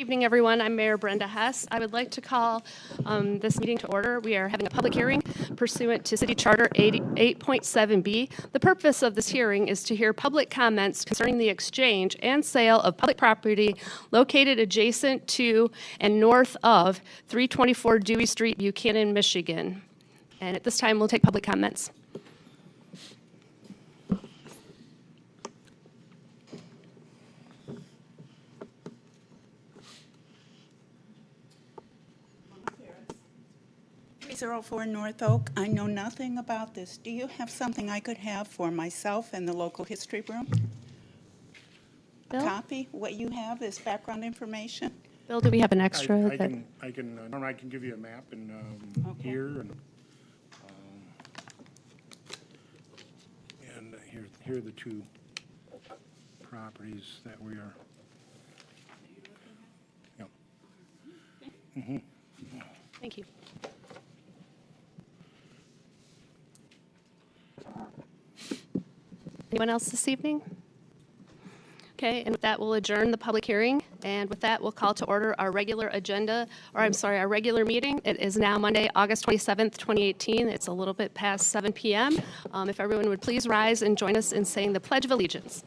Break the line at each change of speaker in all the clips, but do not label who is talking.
Evening, everyone. I'm Mayor Brenda Hess. I would like to call this meeting to order. We are having a public hearing pursuant to City Charter 8.7B. The purpose of this hearing is to hear public comments concerning the exchange and sale of public property located adjacent to and north of 324 Dewey Street, Buchanan, Michigan. And at this time, we'll take public comments.
.04 North Oak. I know nothing about this. Do you have something I could have for myself in the local history room? A
Bill?
copy? What you have is background information?
Bill, do we have an extra?
I can give you a map and
Okay.
here and here are the two properties that we are. Yeah.
Thank you. Anyone else this evening? Okay, and with that, we'll adjourn the public hearing. And with that, we'll call to order our regular our regular meeting. It is now Monday, August 27th, 2018. It's a little bit past 7 p.m. If everyone would please rise and join us in saying the Pledge of Allegiance.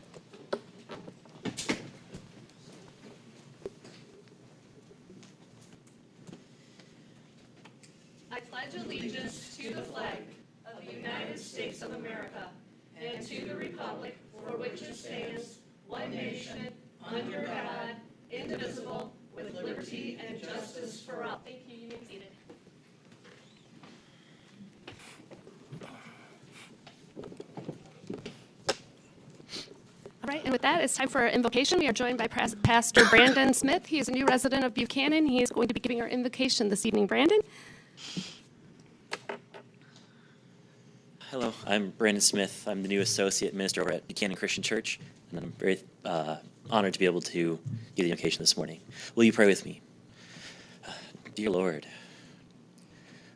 I pledge allegiance to the flag of the United States of America and to the republic for which it stands, one nation, under God, indivisible, with liberty and justice for all. Thank you. You may be seated. All right, and with that, it's time for our invocation. We are joined by Pastor Brandon Smith. He is a new resident of Buchanan. He is going to be giving our invocation this evening. Brandon?
Hello, I'm Brandon Smith. I'm the new associate minister over at Buchanan Christian Church, and I'm very honored to be able to give the invocation this morning. Will you pray with me? Dear Lord,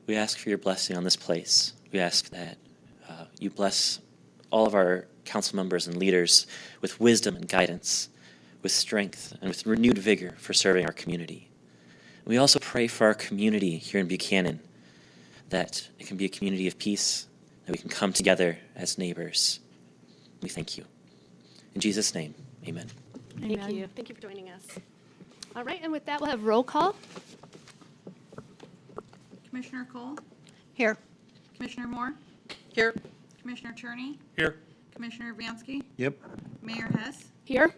we ask for your blessing on this place. We ask that you bless all of our council members and leaders with wisdom and guidance, with strength and with renewed vigor for serving our community. We also pray for our community here in Buchanan, that it can be a community of peace, that we can come together as neighbors. We thank you. In Jesus' name, amen.
Thank you. Thank you for joining us. All right, and with that, we'll have roll call.
Commissioner Cole?
Here.
Commissioner Moore?
Here.
Commissioner Cherney?
Here.
Commissioner Vansky?
Yep.
Mayor Hess?
Here.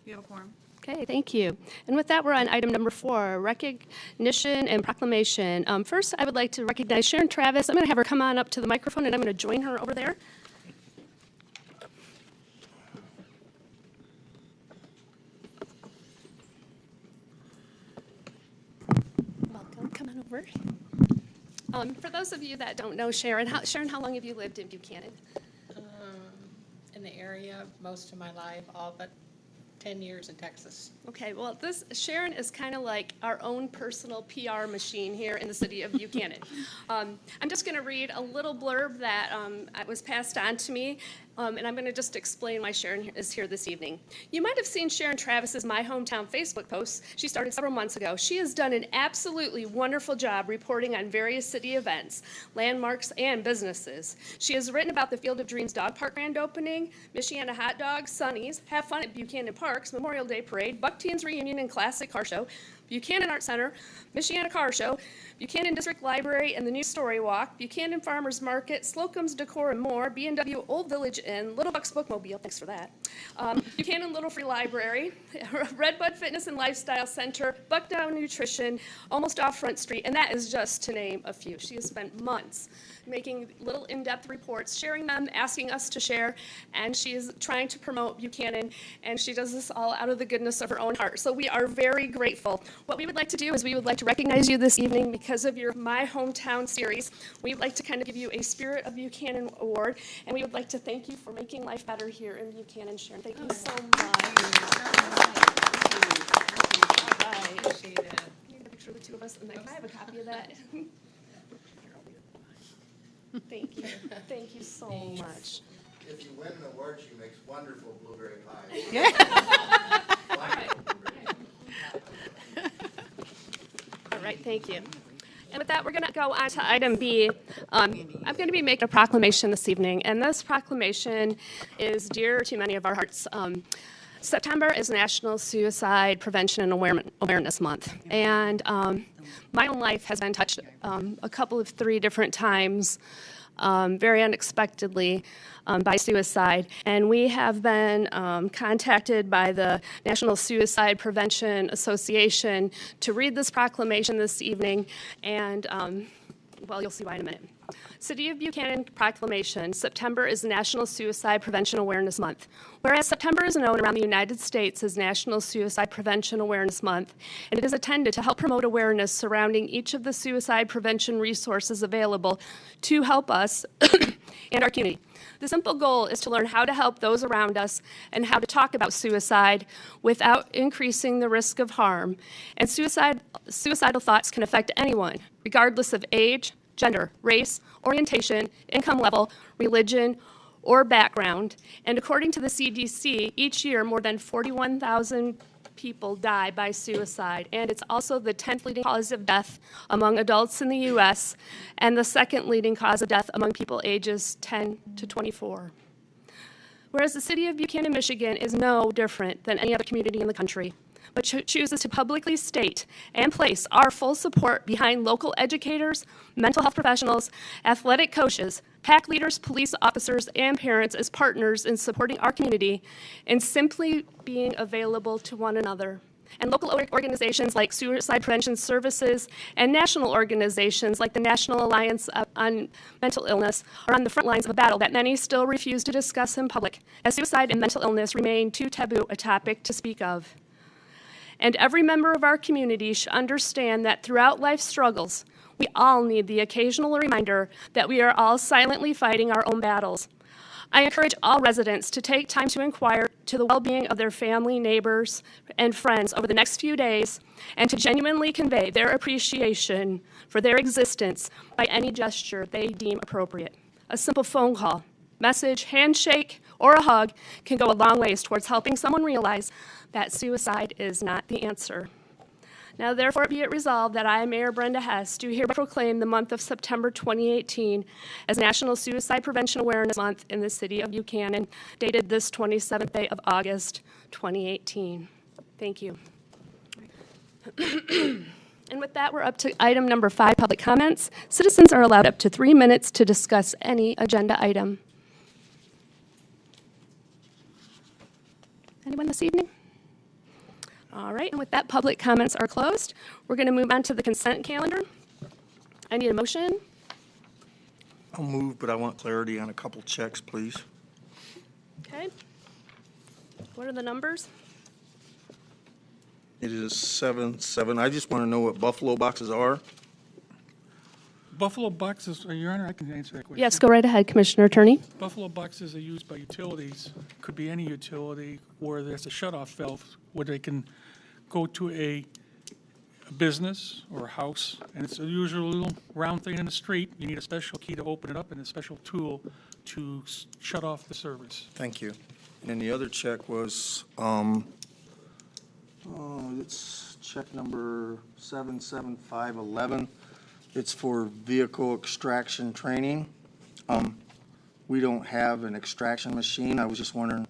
You have a quorum.
Okay, thank you. And with that, we're on item number 4, recognition and proclamation. First, I would like to recognize Sharon Travis. I'm going to have her come on up to the microphone, and I'm going to join her over there. Welcome. Come on over. For those of you that don't know Sharon, how long have you lived in Buchanan?
In the area most of my life, all but 10 years in Texas. Okay,
well, Sharon is kind of like our own personal PR machine here in the city of Buchanan. I'm just going to read a little blurb that was passed on to me, and I'm going to just explain why Sharon is here this evening. You might have seen Sharon Travis's My Hometown Facebook posts she started several months ago. She has done an absolutely wonderful job reporting on various city events, landmarks, and businesses. She has written about the Field of Dreams Dog Park grand opening, Michiana Hot Dogs, Sunny's, Have Fun at Buchanan Parks, Memorial Day Parade, Buck Teens Reunion and Classic Car Show, Buchanan Art Center, Michiana Car Show, Buchanan District Library and the New Story Walk, Buchanan Farmers Market, Slocum's Decor and more, B&W Old Village Inn, Little Bucks Bookmobile, thanks for that, Buchanan Little Free Library, Redbud Fitness and Lifestyle Center, Buckdown Nutrition, almost off Front Street, and that is just to name a few. She has spent months making little in-depth reports, sharing them, asking us to share, and she is trying to promote Buchanan, and she does this all out of the goodness of her own heart. So we are very grateful. What we would like to do is we would like to recognize you this evening because of your My Hometown series. We would like to kind of give you a Spirit of Buchanan award, and we would like to thank you for making life better here in Buchanan, Sharon. Thank you so much. All right.
Appreciate it.
Need a picture of the two of us, and I have a copy of that. Thank you. Thank you so much.
If you win the award, she makes wonderful blueberry pie.
All right. right, thank you. And with that, we're going to go on to item B. I'm going to be making a proclamation this evening, and this proclamation is dear to many of our hearts. September is National Suicide Prevention and Awareness Month, and my own life has been touched three different times, very unexpectedly, by suicide. And we have been contacted by the National Suicide Prevention Association to read this proclamation this evening, and well, you'll see why in a minute. City of Buchanan Proclamation, September is National Suicide Prevention Awareness Month. Whereas September is known around the United States as National Suicide Prevention Awareness Month, and it is intended to help promote awareness surrounding each of the suicide prevention resources available to help us and our community. The simple goal is to learn how to help those around us and how to talk about suicide without increasing the risk of harm. And suicidal thoughts can affect anyone, regardless of age, gender, race, orientation, income level, religion, or background. And according to the CDC, each year more than 41,000 people die by suicide, and it's also the 10th leading cause of death among adults in the U.S. and the second leading cause of death among people ages 10 to 24. Whereas the city of Buchanan, Michigan is no different than any other community in the country, but chooses to publicly state and place our full support behind local educators, mental health professionals, athletic coaches, PAC leaders, police officers, and parents as partners in supporting our community and simply being available to one another. And local organizations like Suicide Prevention Services and national organizations like the National Alliance on Mental Illness are on the front lines of a battle that many still refuse to discuss in public, as suicide and mental illness remain too taboo a topic to speak of. And every member of our community should understand that throughout life's struggles, we all need the occasional reminder that we are all silently fighting our own battles. I encourage all residents to take time to inquire to the well-being of their family, neighbors, and friends over the next few days, and to genuinely convey their appreciation for their existence by any gesture they deem appropriate. A simple phone call, message, handshake, or a hug can go a long ways towards helping someone realize that suicide is not the answer. Now, therefore, be it resolved that I, Mayor Brenda Hess, do hereby proclaim the month of September 2018 as National Suicide Prevention Awareness Month in the city of Buchanan, dated this 27th day of August, 2018. Thank you. And with that, we're up to item number 5, public comments. Citizens are allowed up to 3 minutes to discuss any agenda item. Anyone this evening? All right, and with that, public comments are closed. We're going to move on to the consent calendar. I need a motion.
I'll move, but I want clarity on a couple checks, please.
Okay. What are the numbers?
It is 7-7. I just want to know what Buffalo boxes are.
Buffalo boxes, Your Honor, I can answer that question.
Yes, go right ahead, Commissioner Attorney.
Buffalo boxes are used by utilities, could be any utility, where there's a shut-off valve, where they can go to a business or a house, and it's a usual little round thing in the street. You need a special key to open it up and a special tool to shut off the service.
Thank you. And then the other check was, it's check number 77511. It's for vehicle extraction training. We don't have an extraction machine. I was just wondering,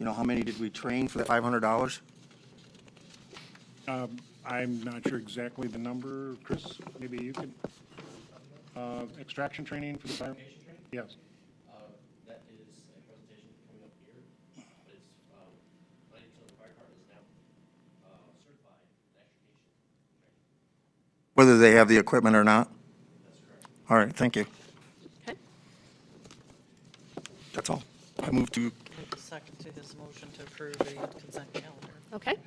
how many did we train for that $500?
I'm not sure exactly the number. Chris, maybe you could, extraction training for the fire? Yes.
That is a presentation coming up here, but it's, 90% of the fire department is now certified in extrication training.
Whether they have the equipment or not?
That's correct.
All right, thank you.
Okay.
That's all. I move to,
Second to his motion to approve the consent calendar.
Okay.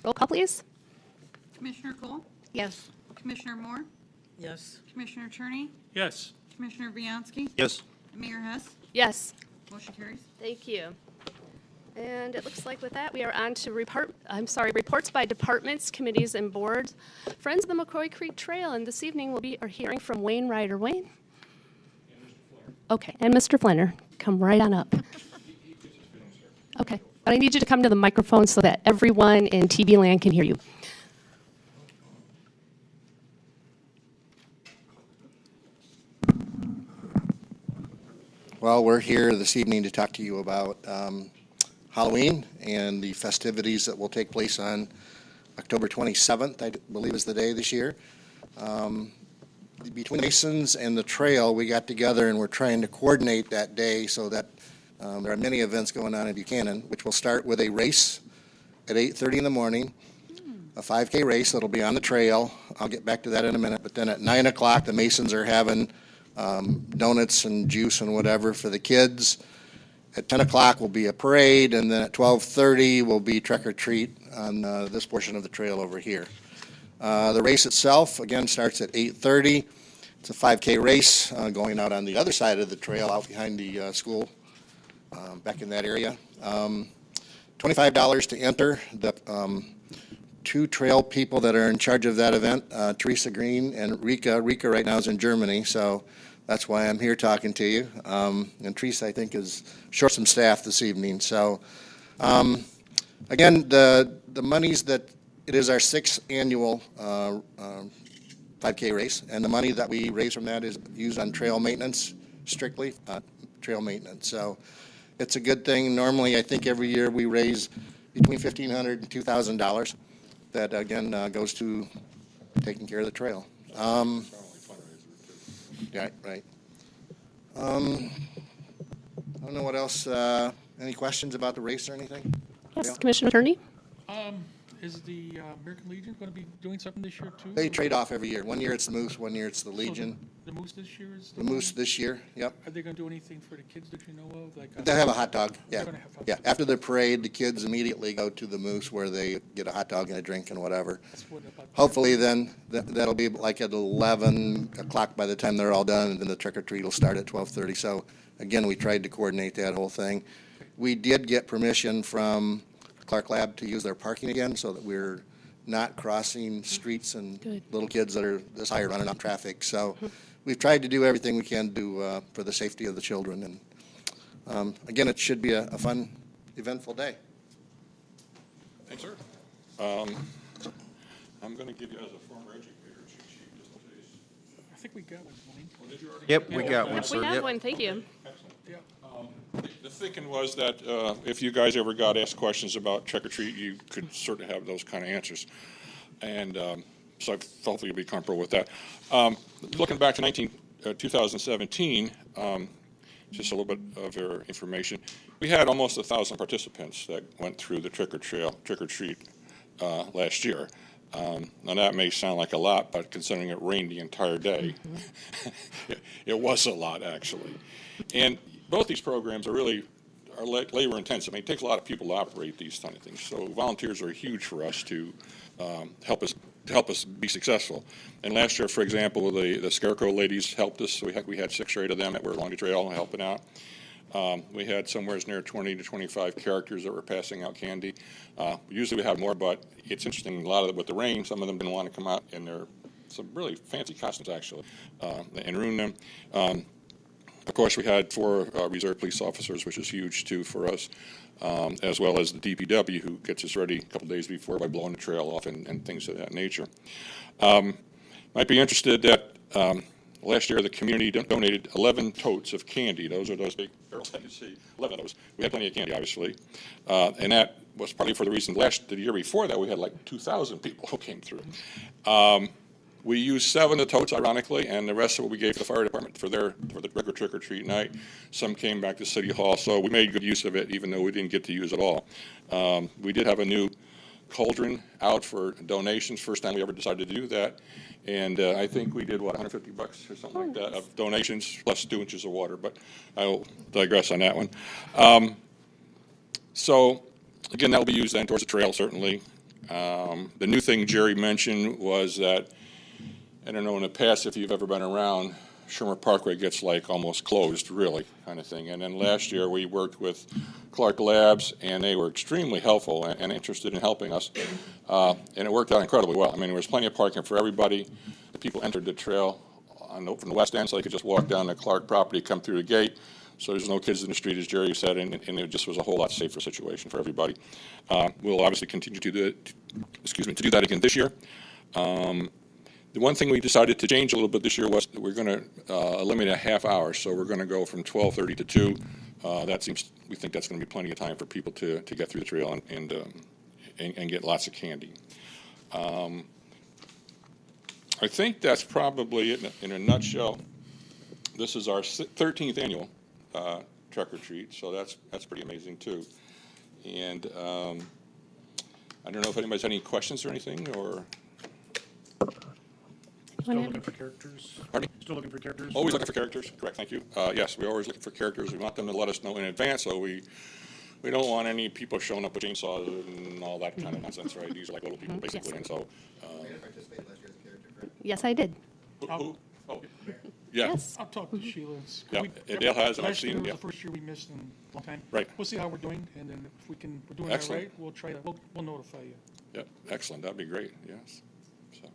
Roll call, please.
Commissioner Cole?
Yes.
Commissioner Moore?
Yes.
Commissioner Turney?
Yes.
Commissioner Bianski?
yes.
And Mayor Hess?
Yes.
Motion carries.
Thank you. And it looks like with that, we are on to reports by departments, committees, and boards. Friends of the McCoy Creek Trail, and this evening we'll are hearing from Wayne Ryder. Wayne? Okay, and Mr. Flanner, come right on up. Okay, but I need you to come to the microphone so that everyone in TV land can hear you.
Well, we're here this evening to talk to you about Halloween and the festivities that will take place on October 27th, I believe is the day this year. Between Masons and the trail, we got together and we're trying to coordinate that day so that there are many events going on in Buchanan, which will start with a race at 8:30 in the morning, a 5K race that'll be on the trail. I'll get back to that in a minute. But then at 9 o'clock, the Masons are having donuts and juice and whatever for the kids. At 10 o'clock will be a parade, and then at 12:30 will be trick or treat on this portion of the trail over here. The race itself, again, starts at 8:30. It's a 5K race going out on the other side of the trail, out behind the school, back in that area. $25 to enter. The two trail people that are in charge of that event, Teresa Green and Rika. Rika right now is in Germany, so that's why I'm here talking to you. And Teresa, I think, is short some staff this evening. So, again, the monies that it is our 6th annual 5K race, and the money that we raise from that is used on trail maintenance, strictly trail maintenance. So it's a good thing. Normally, I think every year we raise between $1,500 and $2,000. That, again, goes to taking care of the trail. Yeah, right. I don't know what else. Any questions about the race or anything?
Yes,
Yeah.
Commissioner Attorney?
Is the American Legion going to be doing something this year too?
They trade off every year. One year it's the Moose, one year it's the
So
Legion.
The Moose this year is?
The Moose this year, yep.
Are they going to do anything for the kids that you know of? Like
They have a hot dog, yeah.
They're gonna have hot
Yeah,
dogs.
after the parade, the kids immediately go to the Moose where they get a hot dog and a drink and whatever.
That's what about.
Hopefully then, that'll be like at 11 o'clock by the time they're all done, and then the trick or treat will start at 12:30. So again, we tried to coordinate that whole thing. We did get permission from Clark Lab to use their parking again, so that we're not crossing streets and
Good.
little kids that are this high are running off traffic. So we've tried to do everything we can do for the safety of the children. And again, it should be a fun, eventful day.
Thanks, sir. I'm going to give you, as a former educator, a cheat sheet just in case.
I think we got one, Wayne.
Well, did you already?
Yep, we got one, sir.
We have
Yep.
one, thank you.
Yeah.
The thinking was that if you guys ever got asked questions about trick or treat, you could certainly have those kind of answers. And so hopefully you'll be comfortable with that. Looking back to 2017, just a little bit of your information, we had almost 1,000 participants that went through the trick or treat last year. Now that may sound like a lot, but considering it rained the entire day, it was a lot actually. And both these programs are labor intensive. I mean, it takes a lot of people to operate these kind of things. So volunteers are huge for us to help us be successful. And last year, for example, the Scarecrow ladies helped us. We had 6 or 8 of them that were along the trail helping out. We had somewhere near 20 to 25 characters that were passing out candy. Usually we have more, but it's interesting. A lot of it with the rain, some of them didn't want to come out in their some really fancy costumes actually, and ruin them. Of course, we had 4 reserve police officers, which is huge too for us, as well as the DPW, who gets us ready a couple days before by blowing the trail off and things of that nature. Might be interested that last year the community donated 11 totes of candy. Those are those big barrels that you see. 11 of those. We had plenty of candy, obviously, and that was partly for the reason the year before that we had like 2,000 people who came through. We used 7 of the totes, ironically, and the rest of what we gave to the fire department for the regular trick-or-treat night. Some came back to City Hall, so we made good use of it, even though we didn't get to use it all. We did have a new cauldron out for donations, first time we ever decided to do that. And I think we did, $150 or something like that of donations, plus 2 inches of water, but I will digress on that one. So, again, that will be used then towards the trail, certainly. The new thing Jerry mentioned was that, I don't know in the past if you've ever been around, Shermer Parkway gets like almost closed, really, kind of thing. And then last year we worked with Clark Labs, and they were extremely helpful and interested in helping us. And it worked out incredibly well. I mean, there was plenty of parking for everybody. The people entered the trail from the west end, so they could just walk down the Clark property, come through the gate. So there's no kids in the street, as Jerry said, and it just was a whole lot safer situation for everybody. We'll obviously continue to do that again this year. The one thing we decided to change a little bit this year was that we're going to eliminate a half hour, so we're going to go from 12:30 to 2. We think that's going to be plenty of time for people to get through the trail and get lots of candy. I think that's probably it in a nutshell. This is our 13th annual Trunk or Treat, so that's pretty amazing too. And I don't know if anybody's had any questions or anything, or
Still looking for characters?
Pardon?
Still looking for characters?
always looking for characters. Correct, thank you. Yes, we're always looking for characters. We want them to let us know in advance, so we don't want any people showing up with chainsaws and all that kind of nonsense, right? These are like little people basically, and so.
Yes, I did.
Who? Oh, yeah.
Yes.
I'll talk to Sheila.
Yeah, and Dale has, and I've
Last year
seen,
was
yeah.
the first year we missed in a long time.
Right.
We'll see how we're doing, and then if we're doing that
Excellent.
right, we'll try to, we'll notify you.
Yep, excellent. That'd be great, yes. So,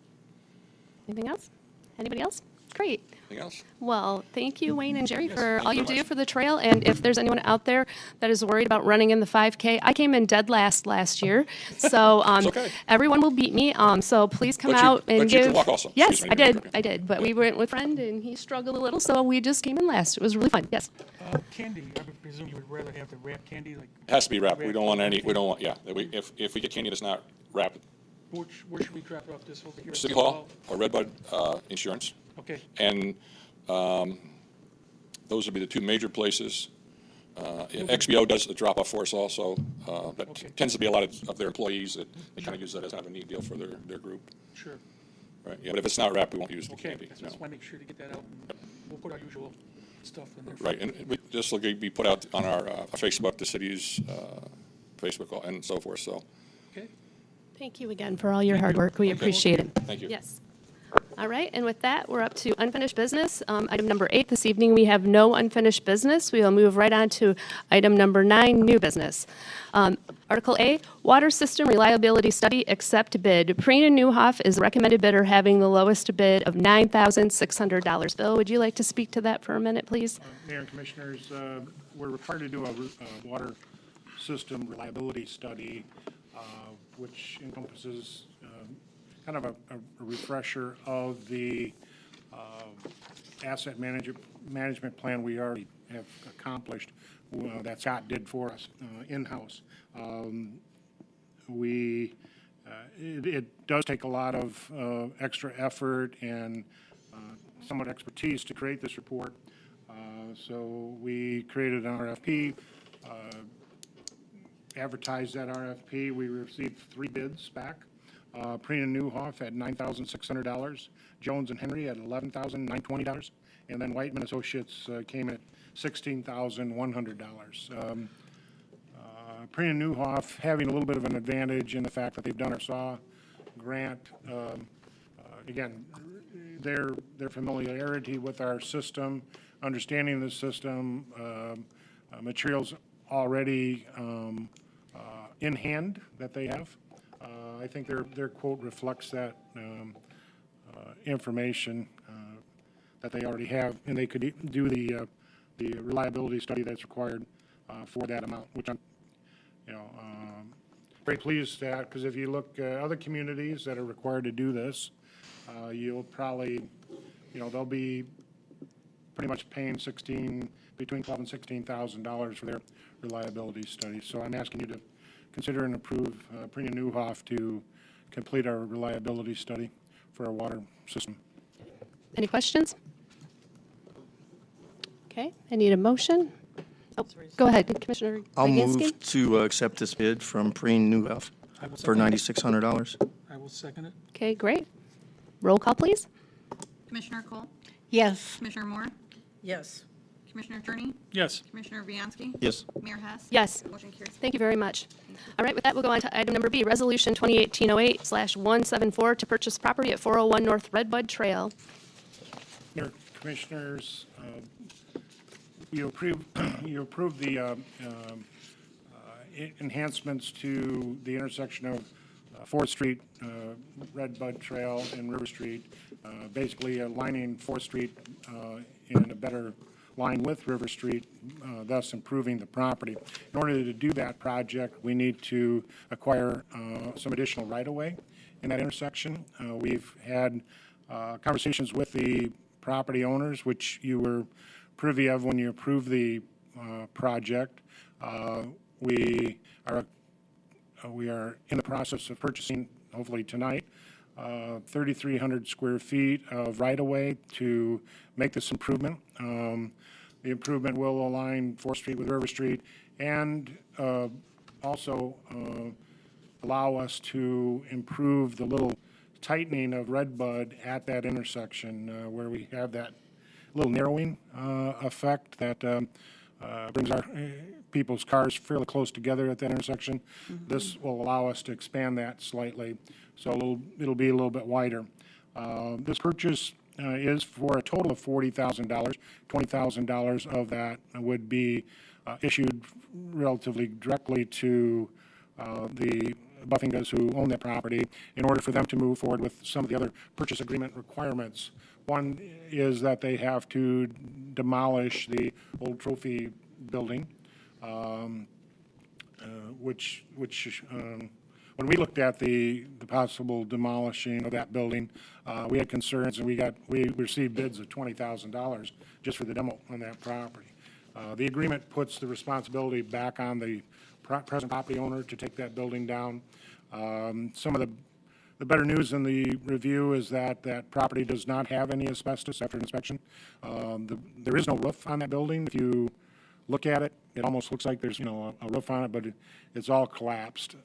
Anything else? Anybody else? Great.
anything else?
Well, thank you, Wayne and Jerry, for
thank
all
you
you
very
do
much.
for the trail. And if there's anyone out there that is worried about running in the 5K, I came in dead last year. So
okay.
everyone will beat me. So please come
But you-
out and
but you
give.
can walk also.
Yes,
Excuse me,
I
you're
did.
okay.
I did. But we went with a friend and he struggled a little. So we just came in last. It was really fun. Yes.
Candy, I would presume you would rather have the wrap candy, like,
It has to be wrapped. We don't want any, we don't want, yeah. If we get candy that's not wrapped,
where should we drop it off, this over here? at
City Hall or Redbud Insurance.
Okay,
And those would be the two major places. XBO does the drop-off for us also. That
Okay.
tends to be a lot of their employees that they kind of use that as kind of a neat deal for their group.
sure.
Right, yeah, but if it's not wrapped, we won't use the
Okay,
candy.
I just
no.
want to make sure to get that out, and we'll put our usual stuff in there.
Right, and this will be put out on our Facebook, the city's Facebook, and so forth, so.
Okay,
Thank you again for all your hard work. We
Okay.
appreciate it.
Thank you.
Yes. All right, and with that, we're up to unfinished business. Item number 8, this evening, we have no unfinished business. We will move right on to item number 9, new business. Article A, Water System Reliability Study, accept bid. Prina Newhoff is the recommended bidder, having the lowest bid of $9,600. Bill, would you like to speak to that for a minute, please?
Mayor and Commissioners, we're required to do a water system reliability study, which encompasses kind of a refresher of the asset management plan we already have accomplished that Scott did for us in-house. It does take a lot of extra effort and somewhat expertise to create this report. So we created an RFP, advertised that RFP. We received 3 bids back. Prina Newhoff at $9,600, Jones and Henry at $11,920, and then Whiteman Associates came in at $16,100. Prina Newhoff having a little bit of an advantage in the fact that they've done our SAW grant. Again, their familiarity with our system, understanding the system, materials already in hand that they have. I think their quote reflects that information that they already have, and they could do the reliability study that's required for that amount, which I'm, very pleased at, because if you look at other communities that are required to do this, you'll probably, they'll be pretty much paying between $12,000 and $16,000 for their reliability study. So I'm asking you to consider and approve Prina Newhoff to complete our reliability study for our water system.
Any questions? Okay, I need a motion. Oh, go ahead, Commissioner
I'll
Baginski.
move to accept this bid from Preen Newhoff
I will
for
second it.
$9,600.
I will second it.
Okay, great. Roll call, please.
Commissioner Cole?
Yes.
Commissioner Moore?
Yes.
Commissioner Turney?
Yes,
Commissioner Viancy?
Yes.
Mayor Hess?
Yes.
Motion carries.
Thank you very much. All right, with that, we'll go on to item number B, Resolution 2018-08/174 to purchase property at 401 North Redbud Trail.
Mayor, Commissioners, you approve the enhancements to the intersection of 4th Street, Redbud Trail, and River Street, basically aligning 4th Street in a better line with River Street, thus improving the property. In order to do that project, we need to acquire some additional right-of-way in that intersection. We've had conversations with the property owners, which you were privy of when you approved the project. We are in the process of purchasing, hopefully tonight, 3,300 square feet of right-of-way to make this improvement. The improvement will align 4th Street with River Street and also allow us to improve the little tightening of Redbud at that intersection where we have that little narrowing effect that brings our people's cars fairly close together at that intersection. This will allow us to expand that slightly, so it'll be a little bit wider. This purchase is for a total of $40,000. $20,000 of that would be issued relatively directly to the Buffingas who own that property in order for them to move forward with some of the other purchase agreement requirements. One is that they have to demolish the old trophy building, which when we looked at the possible demolishing of that building, we had concerns, and we received bids of $20,000 just for the demo on that property. The agreement puts the responsibility back on the present property owner to take that building down. Some of the better news in the review is that that property does not have any asbestos after inspection. There is no roof on that building. If you look at it, it almost looks like there's, a roof on it, but it's all collapsed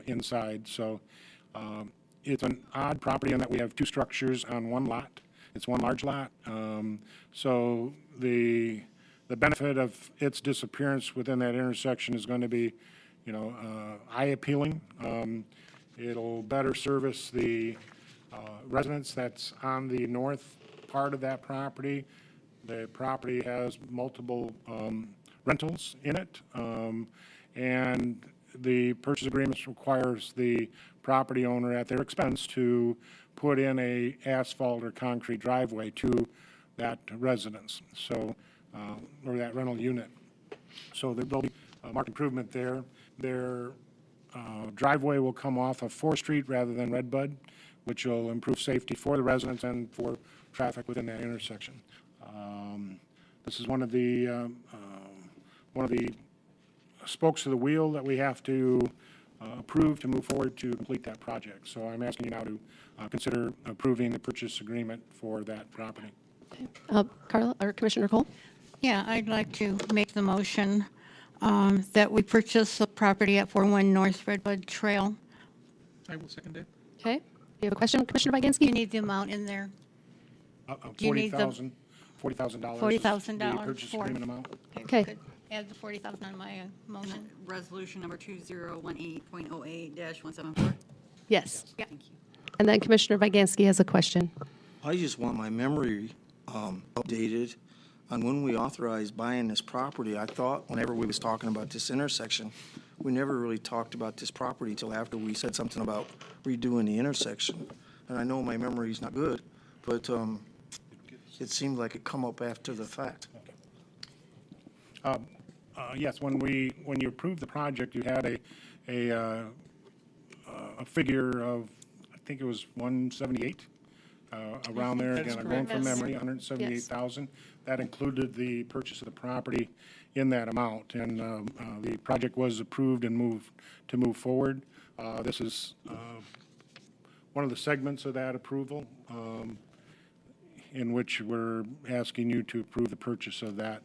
inside. So it's an odd property in that we have 2 structures on one lot. It's one large lot. So the benefit of its disappearance within that intersection is going to be, eye appealing. It'll better service the residents that's on the north part of that property. The property has multiple rentals in it, and the purchase agreement requires the property owner at their expense to put in a asphalt or concrete driveway to that residence, so or that rental unit. So there'll be a marked improvement there. Their driveway will come off of 4th Street rather than Redbud, which will improve safety for the residents and for traffic within that intersection. This is one of the spokes of the wheel that we have to approve to move forward to complete that project. So I'm asking you now to consider approving the purchase agreement for that property.
Carla, or Commissioner Cole?
Yeah, I'd like to make the motion that we purchase the property at 41 North Redbud Trail.
I will second it.
Okay. You have a question, Commissioner
Do you
Vigenski?
need the amount in there? Do you need the-
$40,000.
$40,000
The purchase
for-
agreement amount.
Okay.
Could add the 40,000 on my motion.
Resolution number 2018.08-174.
Yes.
Yeah.
And then Commissioner Vigenski has a question.
I just want my memory updated on when we authorized buying this property. I thought whenever we was talking about this intersection, we never really talked about this property till after we said something about redoing the intersection. And I know my memory's not good, but it seemed like it come up after the fact.
Yes, when you approved the project, you had a figure of, I think it was 178, around there.
That's
Again, I'm going from
correct.
memory, 178,000. That included the purchase of the property in that amount, and the project was approved and moved forward. This is one of the segments of that approval, in which we're asking you to approve the purchase of that.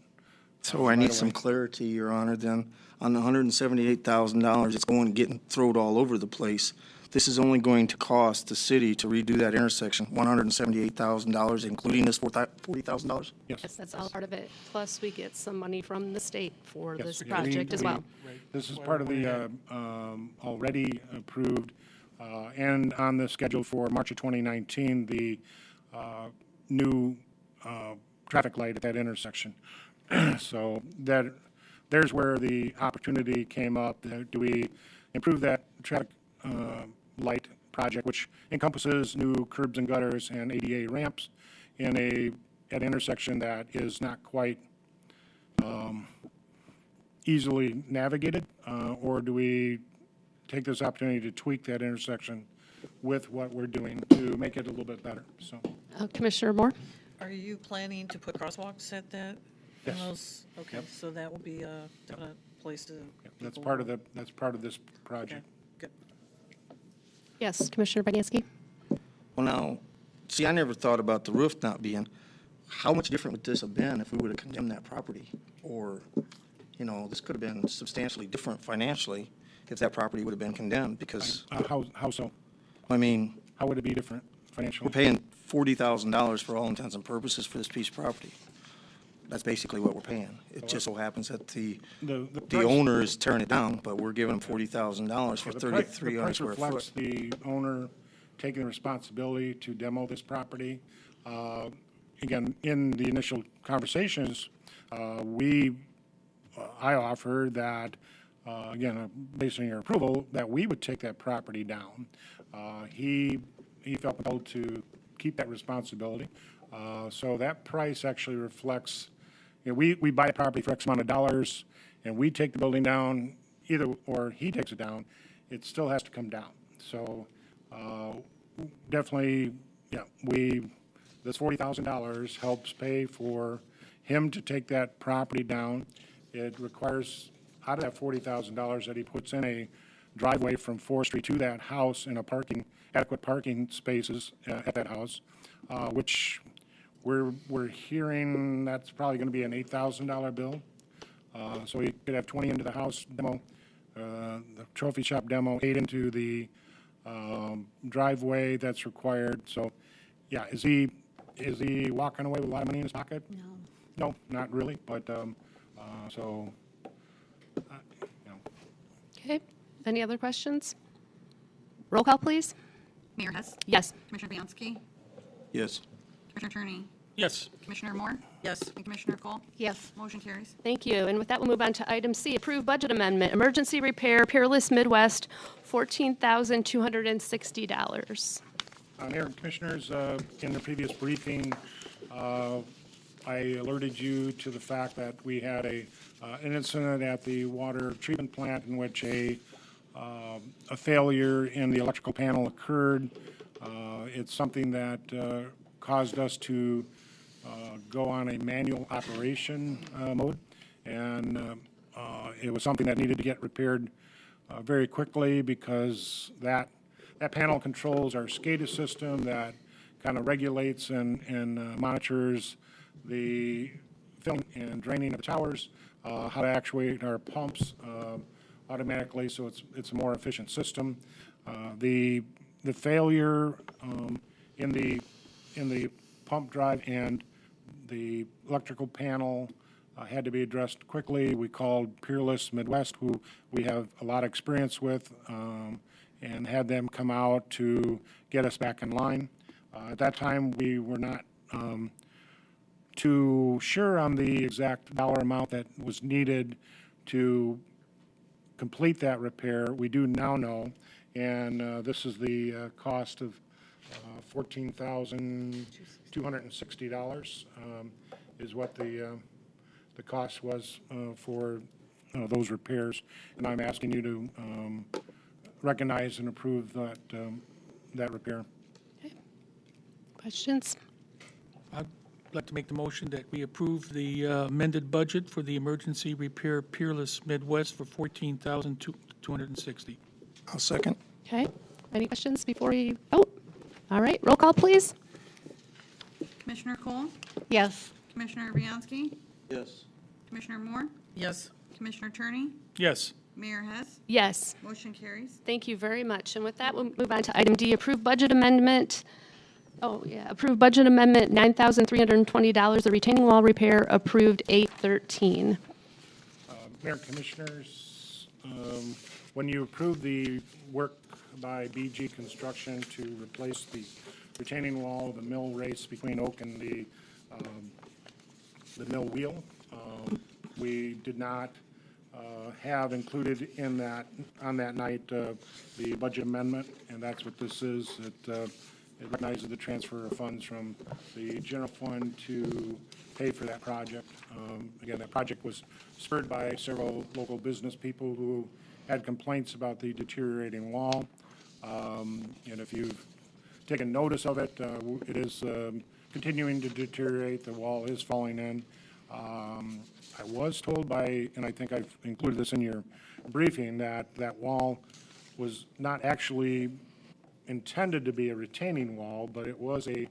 So I need some clarity, Your Honor, then, on the $178,000, it's getting thrown all over the place. This is only going to cost the city to redo that intersection, $178,000, including this $40,000?
Yes, that's all part of it. Plus, we get some money from the state for
Yes,
this
we-
project as well.
This is part of the already approved and on the schedule for March of 2019, the new traffic light at that intersection. So there's where the opportunity came up. Do we improve that traffic light project, which encompasses new curbs and gutters and ADA ramps at an intersection that is not quite easily navigated, or do we take this opportunity to tweak that intersection with what we're doing to make it a little bit better? So
Commissioner Moore?
Are you planning to put crosswalks at that?
Yes.
In those, okay,
Yep.
so that will be a definite place to.
That's
people
part of
walk.
that's part of this
Okay,
project.
good.
Yes, Commissioner Bansky?
Well, now, see, I never thought about the roof not being, how much different would this have been if we would have condemned that property? Or, you know, this could have been substantially different financially if that property would have been condemned, because,
How so?
I mean,
How would it be different financially?
we're paying $40,000 for all intents and purposes for this piece of property. That's basically what we're paying. It just so happens that the
price-
owner is tearing it down, but we're giving them $40,000 for
The pri-
3,300 square
The price reflects
foot.
the owner taking the responsibility to demo this property. Again, in the initial conversations, I offered that, again, based on your approval, that we would take that property down. He felt compelled to keep that responsibility. So that price actually reflects, you know, we buy a property for X amount of dollars, and we take the building down, or he takes it down, it still has to come down. So definitely, yeah, this $40,000 helps pay for him to take that property down. It requires, out of that $40,000, that he puts in a driveway from Forest Street to that house and adequate parking spaces at that house, which we're hearing that's probably going to be an $8,000 bill. So he could have 20 into the house demo, the trophy shop demo, 8 into the driveway that's required. So, yeah, is he walking away with a lot of money in his pocket? No, not really, but, so, you know.
Okay, any other questions? Roll call, please.
Mayor Hess,
Yes.
Commissioner Bianski,
Yes.
Commissioner Turney,
Yes.
Commissioner Moore,
Yes,
and Commissioner Cole.
Yes.
Motion carries.
Thank you. And with that, we'll move on to item C, approve budget amendment, emergency repair, Peerless Midwest, $14,260.
Mayor and Commissioners, in the previous briefing, I alerted you to the fact that we had an incident at the water treatment plant in which a failure in the electrical panel occurred. It's something that caused us to go on a manual operation mode, and it was something that needed to get repaired very quickly because that panel controls our SCADA system that kind of regulates and monitors the filling and draining of the towers, how to actuate our pumps automatically, so it's a more efficient system. The failure in the pump drive and the electrical panel had to be addressed quickly. We called Peerless Midwest, who we have a lot of experience with, and had them come out to get us back in line. At that time, we were not too sure on the exact dollar amount that was needed to complete that repair. We do now know, and this is the cost of $14,260 is what the cost was for those repairs. And I'm asking you to recognize and approve that repair.
Questions?
I'd like to make the motion that we approve the amended budget for the emergency repair Peerless Midwest for $14,260.
I'll second.
Okay, any questions before we vote? All right, roll call, please.
Commissioner Cole,
Yes.
Commissioner Bianski,
Yes.
Commissioner Moore,
yes,
Commissioner Turney,
Yes.
Mayor Hess.
Yes.
Motion carries.
Thank you very much. And with that, we'll move on to item D, approve budget amendment. Approve budget amendment, $9,320, the retaining wall repair, approved 8/13.
Mayor and Commissioners, when you approved the work by BG Construction to replace the retaining wall, the mill race between Oak and the mill wheel, we did not have included in that, on that night, the budget amendment, and that's what this is. It recognizes the transfer of funds from the general fund to pay for that project. Again, that project was spurred by several local business people who had complaints about the deteriorating wall. And if you've taken notice of it. It is continuing to deteriorate. The wall is falling in. I was told by, and I think I've included this in your briefing, that that wall was not actually intended to be a retaining wall, but it was a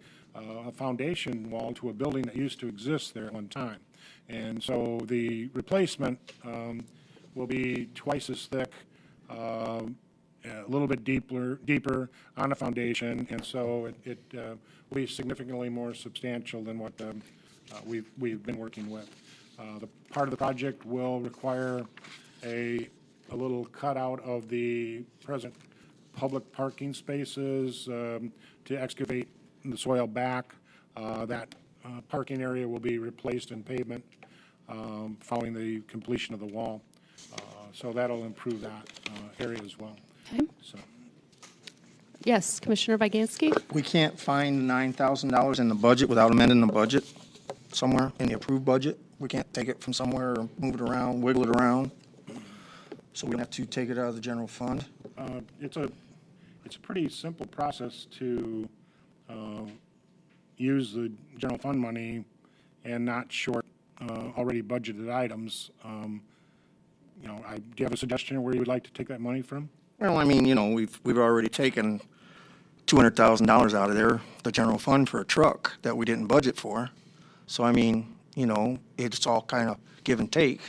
foundation wall to a building that used to exist there at one time. And so the replacement will be twice as thick, a little bit deeper on the foundation, and so it will be significantly more substantial than what we've been working with. The part of the project will require a little cutout of the present public parking spaces to excavate the soil back. That parking area will be replaced in pavement following the completion of the wall. So that'll improve that area as well.
Okay.
So.
Yes, Commissioner Viganski?
We can't find $9,000 in the budget without amending the budget somewhere in the approved budget. We can't take it from somewhere or move it around, wiggle it around. So we have to take it out of the general fund.
It's a pretty simple process to use the general fund money and not short already budgeted items. Do you have a suggestion of where you would like to take that money from?
Well, I mean, we've already taken $200,000 out of there, the general fund, for a truck that we didn't budget for. So, I mean, it's all kind of give and take.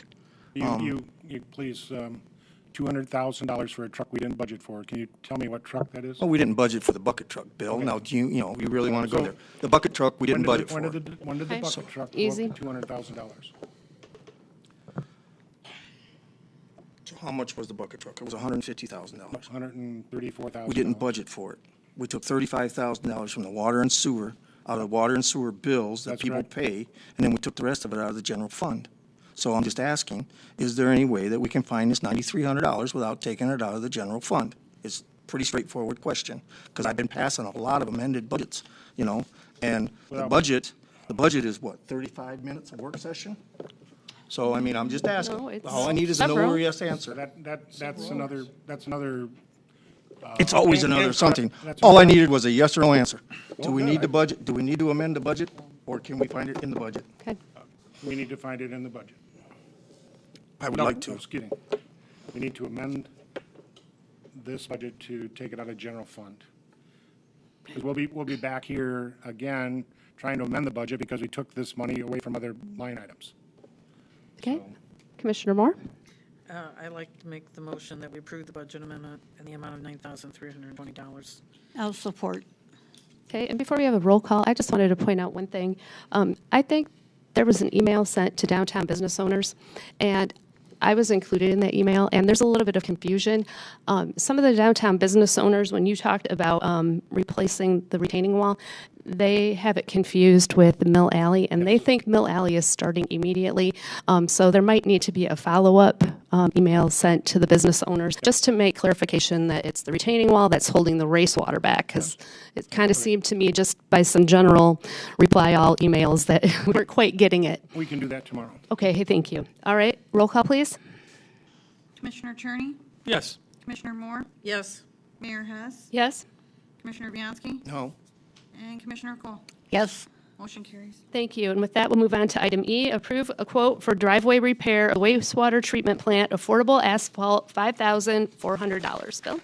You please, $200,000 for a truck we didn't budget for. Can you tell me what truck that is?
Well, we didn't budget for the bucket truck, Bill. Now, do you really want to go there? The bucket truck, we didn't budget for.
When did the
Okay.
bucket truck go
Easy.
up to $200,000?
So how much was the bucket truck? It was $150,000.
$134,000.
We didn't budget for it. We took $35,000 from the water and sewer, out of the water and sewer bills that
That's
people
correct.
pay, and then we took the rest of it out of the general fund. So I'm just asking, is there any way that we can find this $9,300 without taking it out of the general fund? It's a pretty straightforward question, because I've been passing a lot of amended budgets, and the
Well-
budget is what, 35 minutes of work session? So, I mean, I'm just
No,
asking.
it's
All I need is a no
several.
or yes
So
answer.
that's another.
It's always
and-
another
and-
something.
that's
All I
another-
needed was a yes or no answer. Do we
good.
need the budget? Do we need to amend the budget, or can we find it in the budget?
Okay.
We need to find it in the budget.
I would
No,
like to.
no, just kidding. We need to amend this budget to take it out of general fund. Because we'll be back here again trying to amend the budget because we took this money away from other line items.
Okay. Commissioner Moore?
I'd like to make the motion that we approve the budget amendment in the amount of $9,320.
I'll support.
Okay, and before we have a roll call, I just wanted to point out one thing. I think there was an email sent to downtown business owners, and I was included in that email, and there's a little bit of confusion. Some of the downtown business owners, when you talked about replacing the retaining wall, they have it confused with the Mill Alley, and they think Mill Alley is starting immediately. So there might need to be a follow-up email sent to the business owners, just to make clarification that it's the retaining wall that's holding the racewater back, because it kind of seemed to me, just by some general reply all emails, that we weren't quite getting it.
We can do that tomorrow.
Okay, hey, thank you. All right, roll call, please.
Commissioner Turney,
Yes.
Commissioner Moore,
Yes.
Mayor Hess,
Yes?
Commissioner Bianski,
No.
and Commissioner Cole.
Yes.
Motion carries.
Thank you. And with that, we'll move on to item E, approve a quote for driveway repair of wastewater treatment plant, affordable asphalt, $5,400. Bill?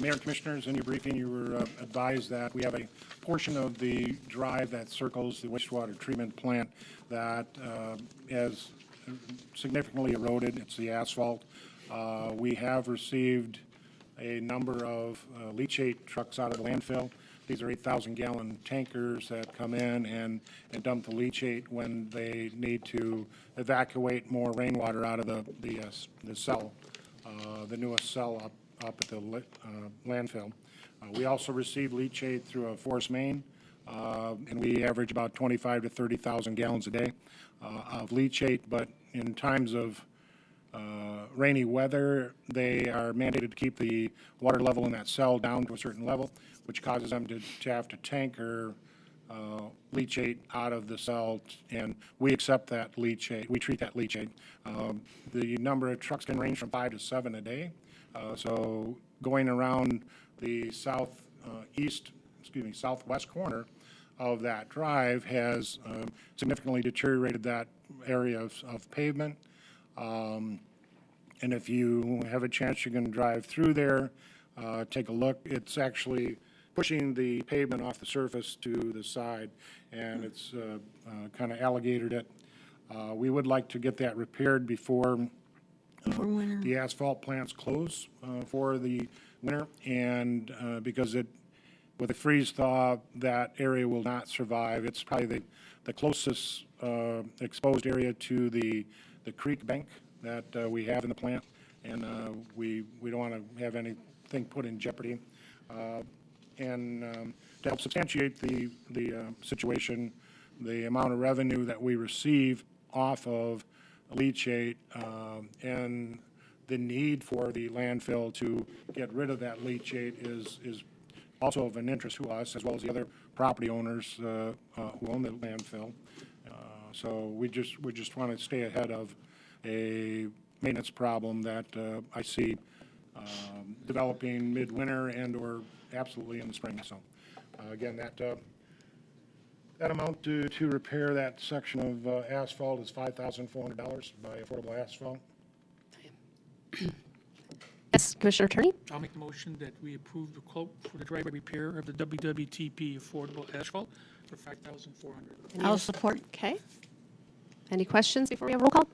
Mayor and Commissioners, in your briefing, you were advised that we have a portion of the drive that circles the wastewater treatment plant that has significantly eroded. It's the asphalt. We have received a number of leachate trucks out of the landfill. These are 8,000-gallon tankers that come in and dump the leachate when they need to evacuate more rainwater out of the cell, the newest cell up at the landfill. We also receive leachate through a force main, and we average about 25 to 30,000 gallons a day of leachate, but in times of rainy weather, they are mandated to keep the water level in that cell down to a certain level, which causes them to have to tanker leachate out of the cell, and we accept that leachate. We treat that leachate. The number of trucks can range from 5 to 7 a day. So going around the southeast southwest corner of that drive has significantly deteriorated that area of pavement. And if you have a chance, you can drive through there, take a look. It's actually pushing the pavement off the surface to the side, and it's kind of alligatored it. We would like to get that repaired before
winter.
the asphalt plants close for the winter, and because with a freeze thaw, that area will not survive. It's probably the closest exposed area to the creek bank that we have in the plant, and we don't want to have anything put in jeopardy. And to help substantiate the situation, the amount of revenue that we receive off of leachate and the need for the landfill to get rid of that leachate is also of an interest to us, as well as the other property owners who own the landfill. So we just want to stay ahead of a maintenance problem that I see developing midwinter and/or absolutely in the spring. So again, that amount to repair that section of asphalt is $5,400 by Affordable Asphalt.
Yes, Commissioner Attorney?
I'll make the motion that we approve the quote for the driveway repair of the WWTP Affordable Asphalt for $5,400.
I'll support.
Okay. Any questions before we have roll call?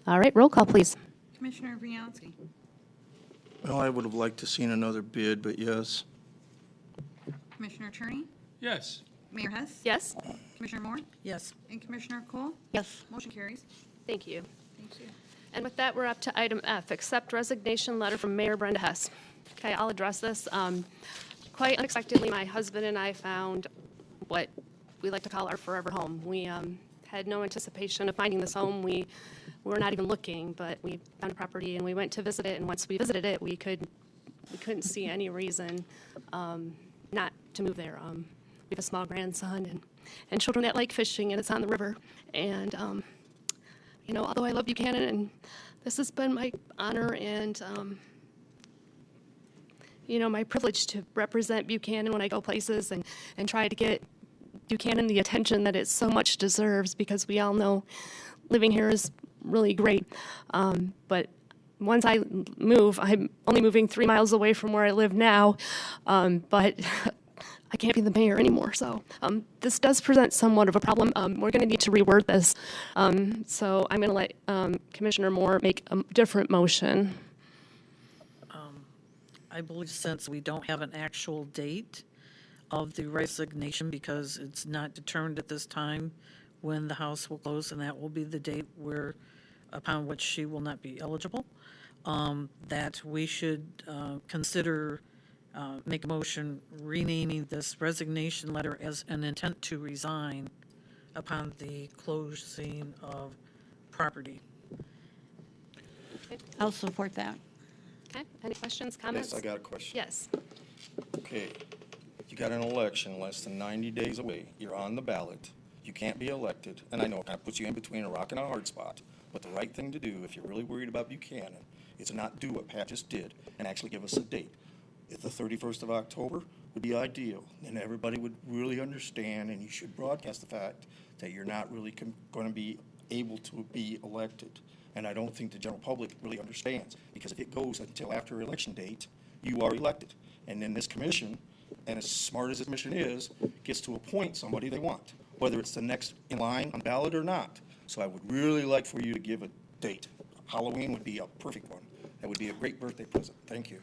All right, roll call, please.
Commissioner Viancy.
Well, I would have liked to seen another bid, but yes.
Commissioner Turney.
Yes.
Mayor Hess.
Yes?
Commissioner Moore.
Yes.
And Commissioner Cole.
Yes.
Motion carries.
Thank you.
Thank you.
And with that, we're up to item F, accept resignation letter from Mayor Brenda Hess. Okay, I'll address this. Quite unexpectedly, my husband and I found what we like to call our forever home. We had no anticipation of finding this home. We were not even looking, but we found a property and we went to visit it. And once we visited it, we couldn't see any reason not to move there. We have a small grandson and children that like fishing, and it's on the river. And you know, although I love Buchanan, and this has been my honor and, you know, my privilege to represent Buchanan when I go places and try to get Buchanan the attention that it so much deserves, because we all know living here is really great. But once I move, I'm only moving 3 miles away from where I live now, but I can't be the mayor anymore. So this does present somewhat of a problem. We're going to need to reword this. So I'm going to let Commissioner Moore make a different motion.
I believe since we don't have an actual date of the resignation, because it's not determined at this time when the House will close, and that will be the date upon which she will not be eligible, that we should consider make a motion renaming this resignation letter as an intent to resign upon the closing of property.
I'll support that.
Okay, any questions, comments?
Yes, I got a question.
Yes.
Okay, you got an election less than 90 days away. You're on the ballot. You can't be elected. And I know it kind of puts you in between a rock and a hard spot. But the right thing to do, if you're really worried about Buchanan, is not do what Pat just did and actually give us a date. If the 31st of October would be ideal, then everybody would really understand, and you should broadcast the fact that you're not really going to be able to be elected. And I don't think the general public really understands, because if it goes until after election date, you are elected. And then this commission, and as smart as this commission is, gets to appoint somebody they want, whether it's the next in line on ballot or not. So I would really like for you to give a date. Halloween would be a perfect one. That would be a great birthday present. Thank you.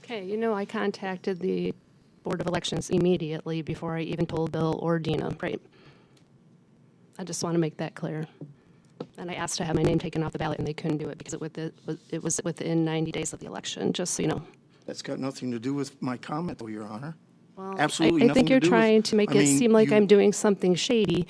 Okay, you know, I contacted the Board of Elections immediately before I even told Bill or Dina, right? I just want to make that clear. And I asked to have my name taken off the ballot, and they couldn't do it because it was within 90 days of the election, just so you know.
That's got nothing to do with my comment, though, Your Honor.
Well,
Absolutely
I
nothing
think
to
you're
do with-
trying to make
I
it
mean,
seem like
you-
I'm doing something shady.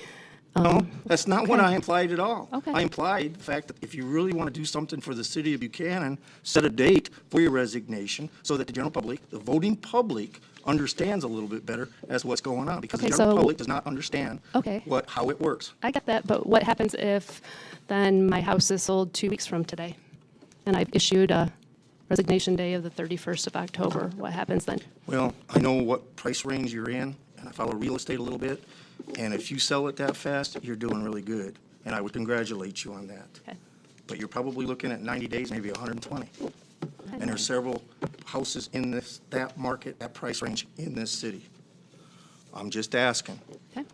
No, that's not what
okay.
I implied at all.
Okay.
I implied the fact that if you really want to do something for the city of Buchanan, set a date for your resignation so that the general public, the voting public, understands a little bit better as what's going on, because
Okay,
the general
so-
public does not understand
Okay.
how it works.
I get that, but what happens if then my house is sold 2 weeks from today? And I've issued a resignation day of the 31st of October, what happens then?
Well, I know what price range you're in, and I follow real estate a little bit, and if you sell it that fast, you're doing really good, and I would congratulate you on that.
Okay.
But you're probably looking at 90 days, maybe 120. And there's several houses in that market, that price range in this city. I'm just asking.
Okay.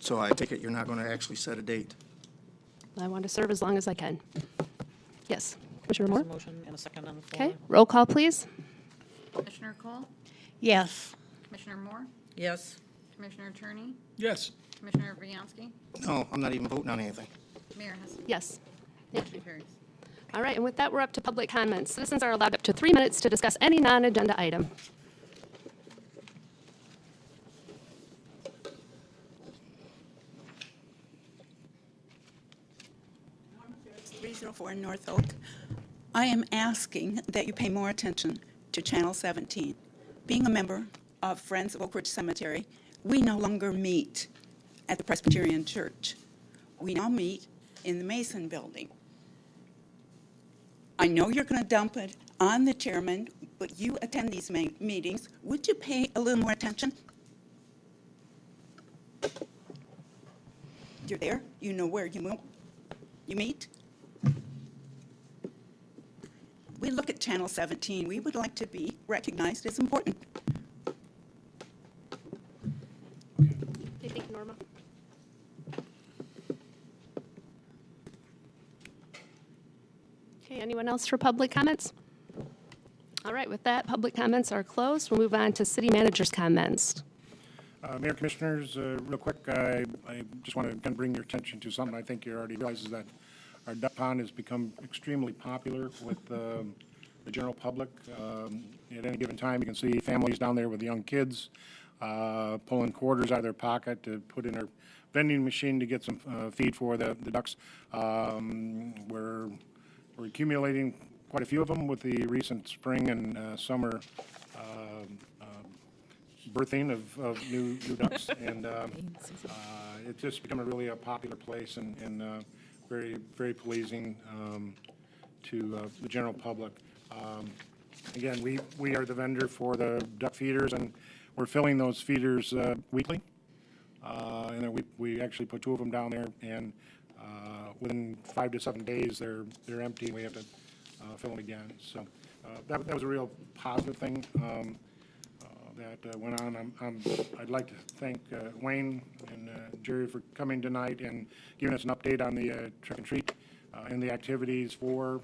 So I take it you're not going to actually set a date?
I want to serve as long as I can. Yes. Commissioner Moore?
There's a motion and a second on the floor.
Okay, roll call, please.
Commissioner Cole?
Yes.
Commissioner Moore?
Yes.
Commissioner Turney?
Yes.
Commissioner Viancy?
No, I'm not even voting on anything.
Mayor Hess?
Yes.
Motion carries.
All right, and with that, we're up to public comments. Citizens are allowed up to 3 minutes to discuss any non-agenda item.
304 North Oak. I am asking that you pay more attention to Channel 17. Being a member of Friends of Oak Ridge Cemetery, we no longer meet at the Presbyterian Church. We now meet in the Mason Building. I know you're going to dump it on the chairman, but you attend these meetings. Would you pay a little more attention? You're there. You know where you meet. We look at Channel 17. We would like to be recognized as important.
Thank you, Norma. Okay, anyone else for public comments? All right, with that, public comments are closed. We'll move on to city manager's comments.
Mayor, Commissioners, real quick, I just want to kind of bring your attention to something I think you already realize is that our duck pond has become extremely popular with the general public. At any given time, you can see families down there with young kids pulling quarters out of their pocket to put in our vending machine to get some feed for the ducks. We're accumulating quite a few of them with the recent spring and summer birthing of new ducks, and it's just become really a popular place and very, very pleasing to the general public. Again, we are the vendor for the duck feeders, and we're filling those feeders weekly. And then we actually put 2 of them down there, and within 5 to 7 days, they're empty, and we have to fill them again. So that was a real positive thing that went on. I'd like to thank Wayne and Jerry for coming tonight and giving us an update on the trick and treat and the activities for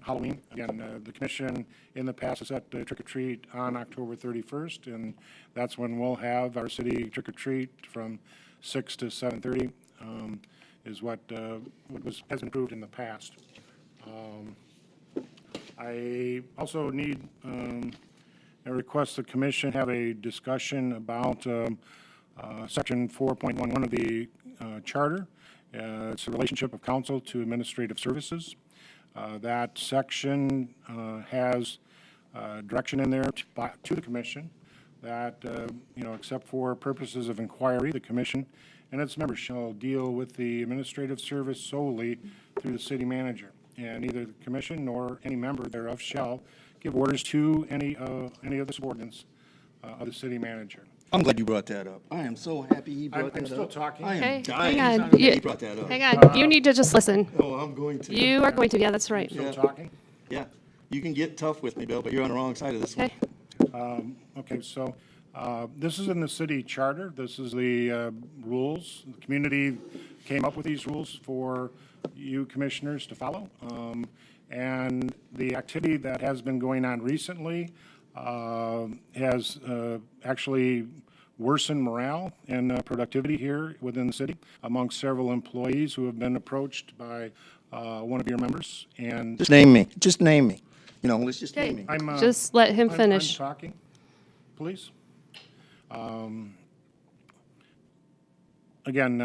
Halloween. Again, the commission in the past has set trick or treat on October 31st, and that's when we'll have our city trick or treat from 6 to 7:30. Is what has been approved in the past. I also need I request the commission have a discussion about section 4.11 of the charter. It's the relationship of council to administrative services. That section has direction in there to the commission that, except for purposes of inquiry, the commission and its members shall deal with the administrative service solely through the city manager. And neither the commission nor any member thereof shall give orders to any of the subordinates of the city manager.
I'm glad you brought that up. I am so happy he brought that up.
I'm still talking.
I am
Okay,
dying
hang on.
that he brought that up.
Hang on, you need to just listen.
Oh, I'm going to.
You are going to, yeah, that's right.
Still talking?
Yeah, you can get tough with me, Bill, but you're on the wrong side of this one.
Okay,
Okay, so this is in the city charter. This is the rules. The community came up with these rules for you commissioners to follow. And the activity that has been going on recently has actually worsened morale and productivity here within the city among several employees who have been approached by one of your members. And
Just name me. Just name me. Let's just
Okay.
name me.
I'm,
just let him finish.
I'm talking, please. Again,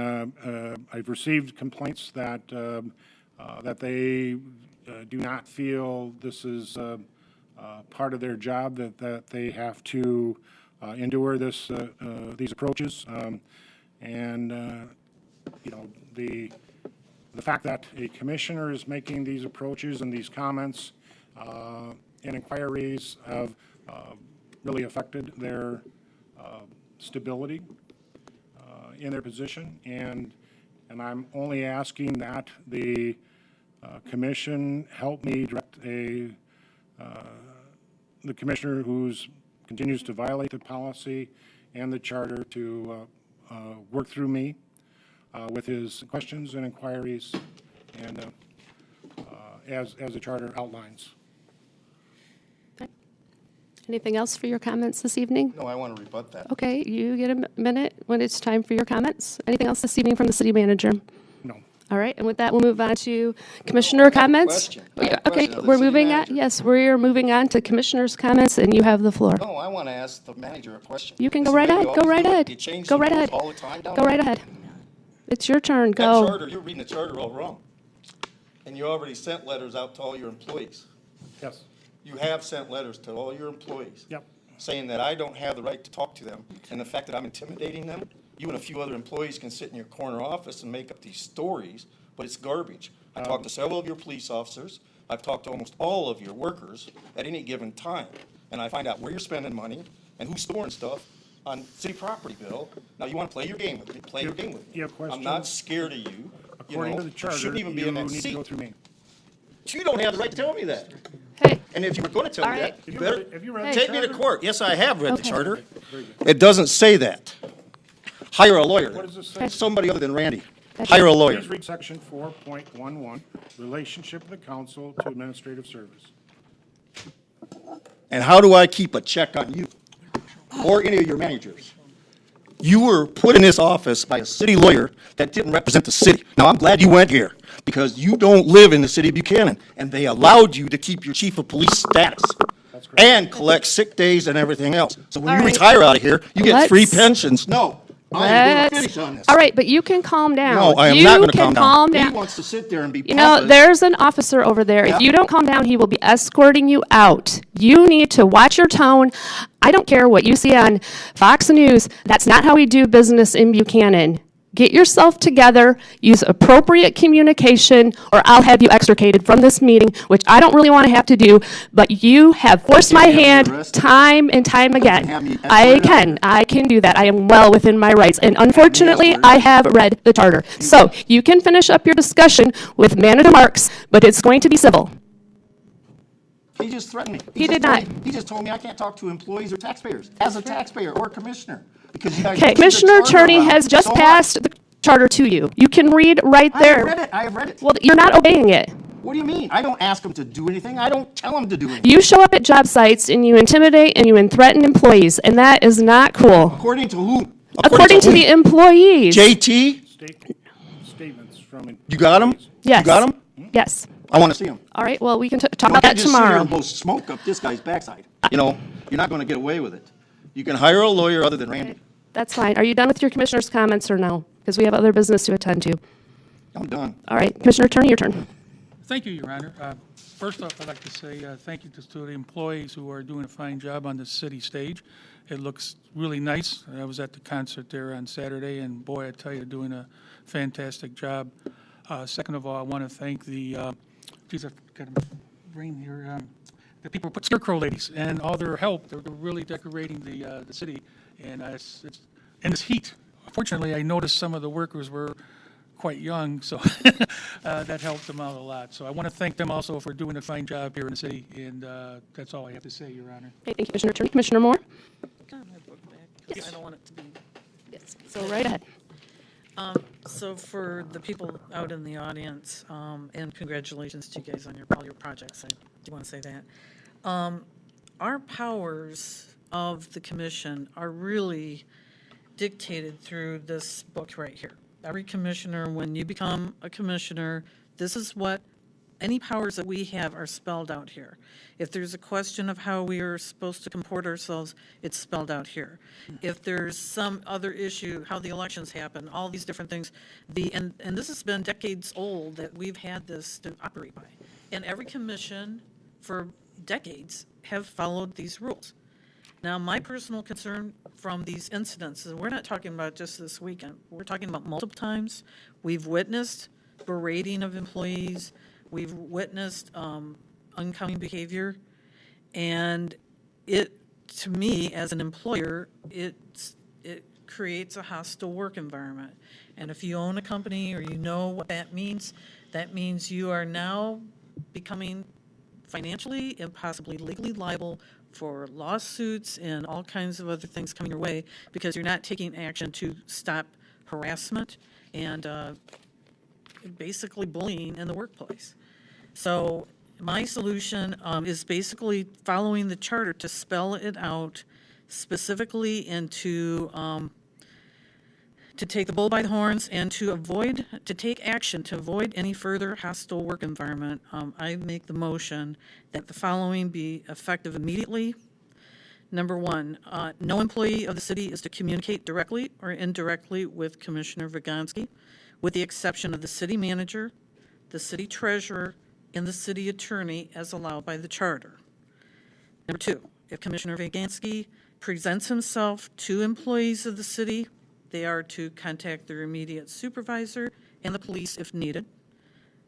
I've received complaints that that they do not feel this is part of their job, that they have to endure these approaches, and the fact that a commissioner is making these approaches and these comments and inquiries have really affected their stability in their position, and I'm only asking that the commission help me direct the commissioner who's continues to violate the policy and the charter to work through me with his questions and inquiries, and as the charter outlines.
Anything else for your comments this evening?
No, I want to rebut that.
Okay, you get a minute when it's time for your comments. Anything else this evening from the city manager?
No.
All right, and with that, we'll move on to commissioner comments.
question. I have a
Okay,
question of the
we're
city
moving on,
manager.
yes, we're moving on to commissioner's comments, and you have the floor.
No, I want to ask the manager a question.
You can
This
go
is
right
the way
ahead,
you
go
always
right
do it.
ahead.
You change
Go
the
right
rules
ahead.
all the time down
Go
there.
right ahead. It's your turn,
That
go.
charter, you're reading the charter all wrong. And you already sent letters out to all your employees.
Yes.
You have sent letters to all your employees.
Yep.
Saying that I don't have the right to talk to them, and the fact that I'm intimidating them. You and a few other employees can sit in your corner office and make up these stories, but it's garbage. I talked to several of your police officers. I've talked to almost all of your workers at any given time. And I find out where you're spending money and who's storing stuff on city property, Bill. Now, you want to play your game with me, play your game with me.
You have
I'm not
questions?
scared of you.
According to the
You
charter,
shouldn't even be
you
in that
need to
seat.
go through me.
You don't have the right to tell me that.
Hey,
And if you were going to tell
All
me
right.
that, you better
Have you read the
take me to
charter?
court. Yes, I have read the
Okay.
charter. It doesn't say that. Hire a lawyer.
What does it say?
Somebody other than Randy. Hire a lawyer.
Please read section 4.11, relationship of the council to administrative service.
And how do I keep a check on you or any of your managers? You were put in this office by a city lawyer that didn't represent the city. Now, I'm glad you went here because you don't live in the city of Buchanan, and they allowed you to keep your chief of police status and collect sick days and everything else. So when
All
you
right.
retire out of here, you get free
Let's-
pensions. No, I'm going to
let's,
finish on this.
all right, but you can calm down.
No, I am not going to
You
calm
can calm
down.
down.
He wants to sit there and be
You know,
pompous.
there's an officer over there.
Yeah.
If you don't calm down, he will be escorting you out. You need to watch your tone. I don't care what you see on Fox News. That's not how we do business in Buchanan. Get yourself together, use appropriate communication, or I'll have you extricated from this meeting, which I don't really want to have to do, but you have forced my
have me
hand
arrested.
time and time
have
again.
me
I
escorted
I can do that. I am well within my rights. And unfortunately,
escorted.
I have read the charter. So you can finish up your discussion with Manager Marks, but it's going to be civil.
He just threatened me.
He
just
did
told
not.
me- He just told me I can't talk to employees or taxpayers, as a taxpayer or a commissioner, because you guys.
Okay,
changed the
Commissioner
charter
Turney
around
has just
so much.
passed the charter to you. You can read right
I have read
there.
it, I have read it.
Well, you're not obeying it.
What do you mean? I don't ask them to do anything, I don't tell them to do anything.
You show up at job sites and you intimidate and you threaten employees, and that is not cool.
According to whom?
According to
whom?
the employees.
JT,
Statements from.
you got them?
Yes.
You got them?
Yes.
I want to see them.
All right, well, we can talk
You
about
can't
that
just sit here
tomorrow.
and blow smoke up this guy's backside. You know, you're not going to get away with it. You can hire a lawyer other than Randy.
That's fine. Are you done with your commissioner's comments or no? Because we have other business to attend to.
I'm done.
All right, Commissioner Turney, your turn.
Thank you, Your Honor. First off, I'd like to say thank you to the employees who are doing a fine job on the city stage. It looks really nice. I was at the concert there on Saturday, and boy, I tell you, they're doing a fantastic job. Second of all, I want to thank the, geez, I've got a brain here, the people who put Scarecrow Ladies and all their help. They're really decorating the city, and it's in this heat. Fortunately, I noticed some of the workers were quite young, so that helped them out a lot. So I want to thank them also for doing a fine job here in the city, and that's all I have to say, Your Honor.
Okay, thank you, Commissioner Turney. Commissioner Moore?
Got my book back, 'cause I don't want it to be.
Yes. So right ahead.
So for the people out in the audience, and congratulations to you guys on all your projects, I do want to say that. Our powers of the commission are really dictated through this book right here. Every commissioner, when you become a commissioner, this is what, any powers that we have are spelled out here. If there's a question of how we are supposed to comport ourselves, it's spelled out here. If there's some other issue, how the elections happen, all these different things, and this has been decades old that we've had this to operate by. And every commission for decades have followed these rules. Now, my personal concern from these incidents, and we're not talking about just this weekend, we're talking about multiple times. We've witnessed berating of employees. We've witnessed uncommon behavior. And it, to me, as an employer, it creates a hostile work environment. And if you own a company or you know what that means you are now becoming financially and possibly legally liable for lawsuits and all kinds of other things coming your way because you're not taking action to stop harassment and basically bullying in the workplace. So my solution is basically following the charter to spell it out specifically and to take the bull by the horns and to take action to avoid any further hostile work environment. I make the motion that the following be effective immediately. Number one, no employee of the city is to communicate directly or indirectly with Commissioner Viganski, with the exception of the city manager, the city treasurer, and the city attorney as allowed by the charter. Number two, if Commissioner Viganski presents himself to employees of the city, they are to contact their immediate supervisor and the police if needed.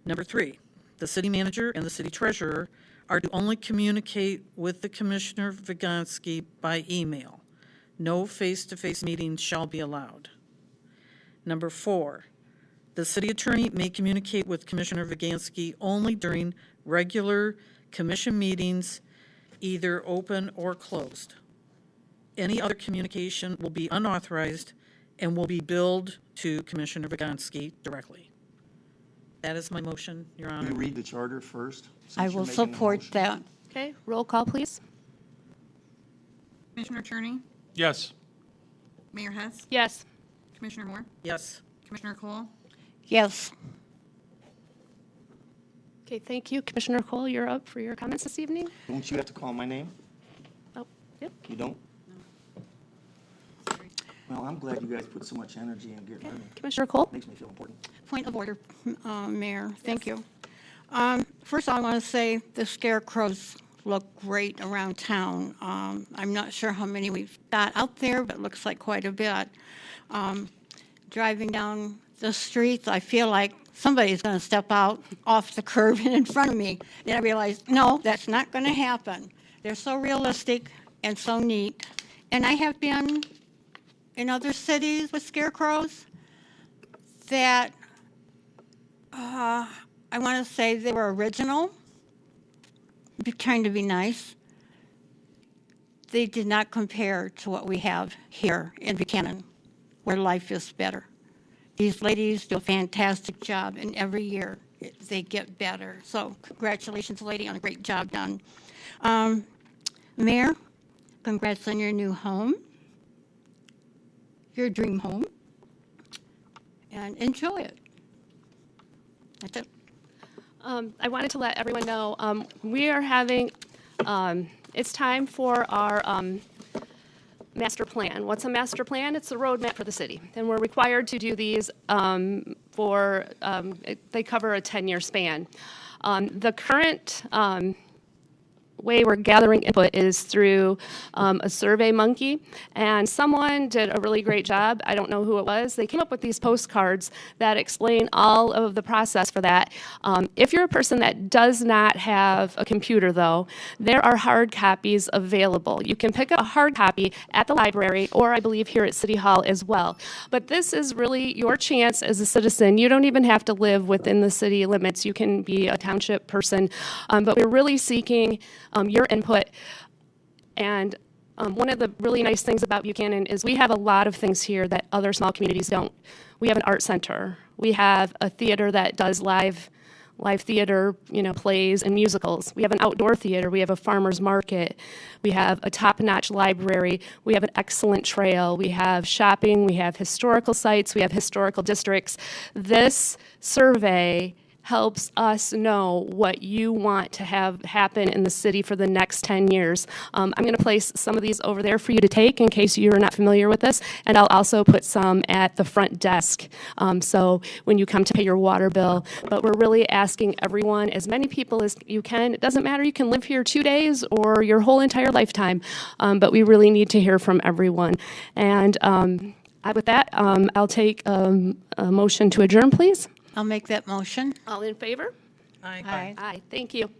Number three, the city manager and the city treasurer are to only communicate with the Commissioner Viganski by email. No face-to-face meetings shall be allowed. Number four, the city attorney may communicate with Commissioner Viganski only during regular commission meetings, either open or closed. Any other communication will be unauthorized and will be billed to Commissioner Viganski directly. That is my motion, Your
Can
Honor.
you read the charter first? since
I
you're
will
making the
support
motion?
that.
Okay, roll call, please.
Commissioner Turney,
Yes.
Mayor Hess,
Yes.
Commissioner Moore,
Yes.
Commissioner Cole,
Yes.
Okay, thank you. Commissioner Cole, you're up for your comments this evening.
Don't you have to call my name?
Oh, yep.
You don't? Well, I'm glad you guys put so much energy in getting me.
Commissioner Cole?
Makes me feel important.
Point of order, Mayor. Thank you. First, I want to say the scarecrows look great around town. I'm not sure how many we've got out there, but it looks like quite a bit. Driving down the streets, I feel like somebody's going to step out off the curb and in front of me. Then I realize, no, that's not going to happen. They're so realistic and so neat. And I have been in other cities with scarecrows that I want to say they were original, trying to be nice. They did not compare to what we have here in Buchanan, where life is better. These ladies do a fantastic job, and every year they get better. So congratulations, lady, on a great job done. Mayor, congrats on your new home, your dream home, and enjoy it. That's it.
I wanted to let everyone know, we are having, it's time for our master plan. What's a master plan? It's a roadmap for the city. And we're required to do these they cover a 10-year span. The current way we're gathering input is through a Survey Monkey, and someone did a really great job. I don't know who it was. They came up with these postcards that explain all of the process for that. If you're a person that does not have a computer, though, there are hard copies available. You can pick up a hard copy at the library, or I believe here at City Hall as well. But this is really your chance as a citizen. You don't even have to live within the city limits. You can be a township person, but we're really seeking your input. And one of the really nice things about Buchanan is we have a lot of things here that other small communities don't. We have an art center. We have a theater that does live theater, plays and musicals. We have an outdoor theater. We have a farmer's market. We have a top-notch library. We have an excellent trail. We have shopping. We have historical sites. We have historical districts. This survey helps us know what you want to have happen in the city for the next 10 years. I'm going to place some of these over there for you to take in case you're not familiar with this, and I'll also put some at the front desk so when you come to pay your water bill. But we're really asking everyone, as many people as you can. It doesn't matter, you can live here 2 days or your whole entire lifetime, but we really need to hear from everyone. And with that, I'll take a motion to adjourn, please.
I'll make that motion.
All in favor?
Aye.
Aye.
Aye, thank you.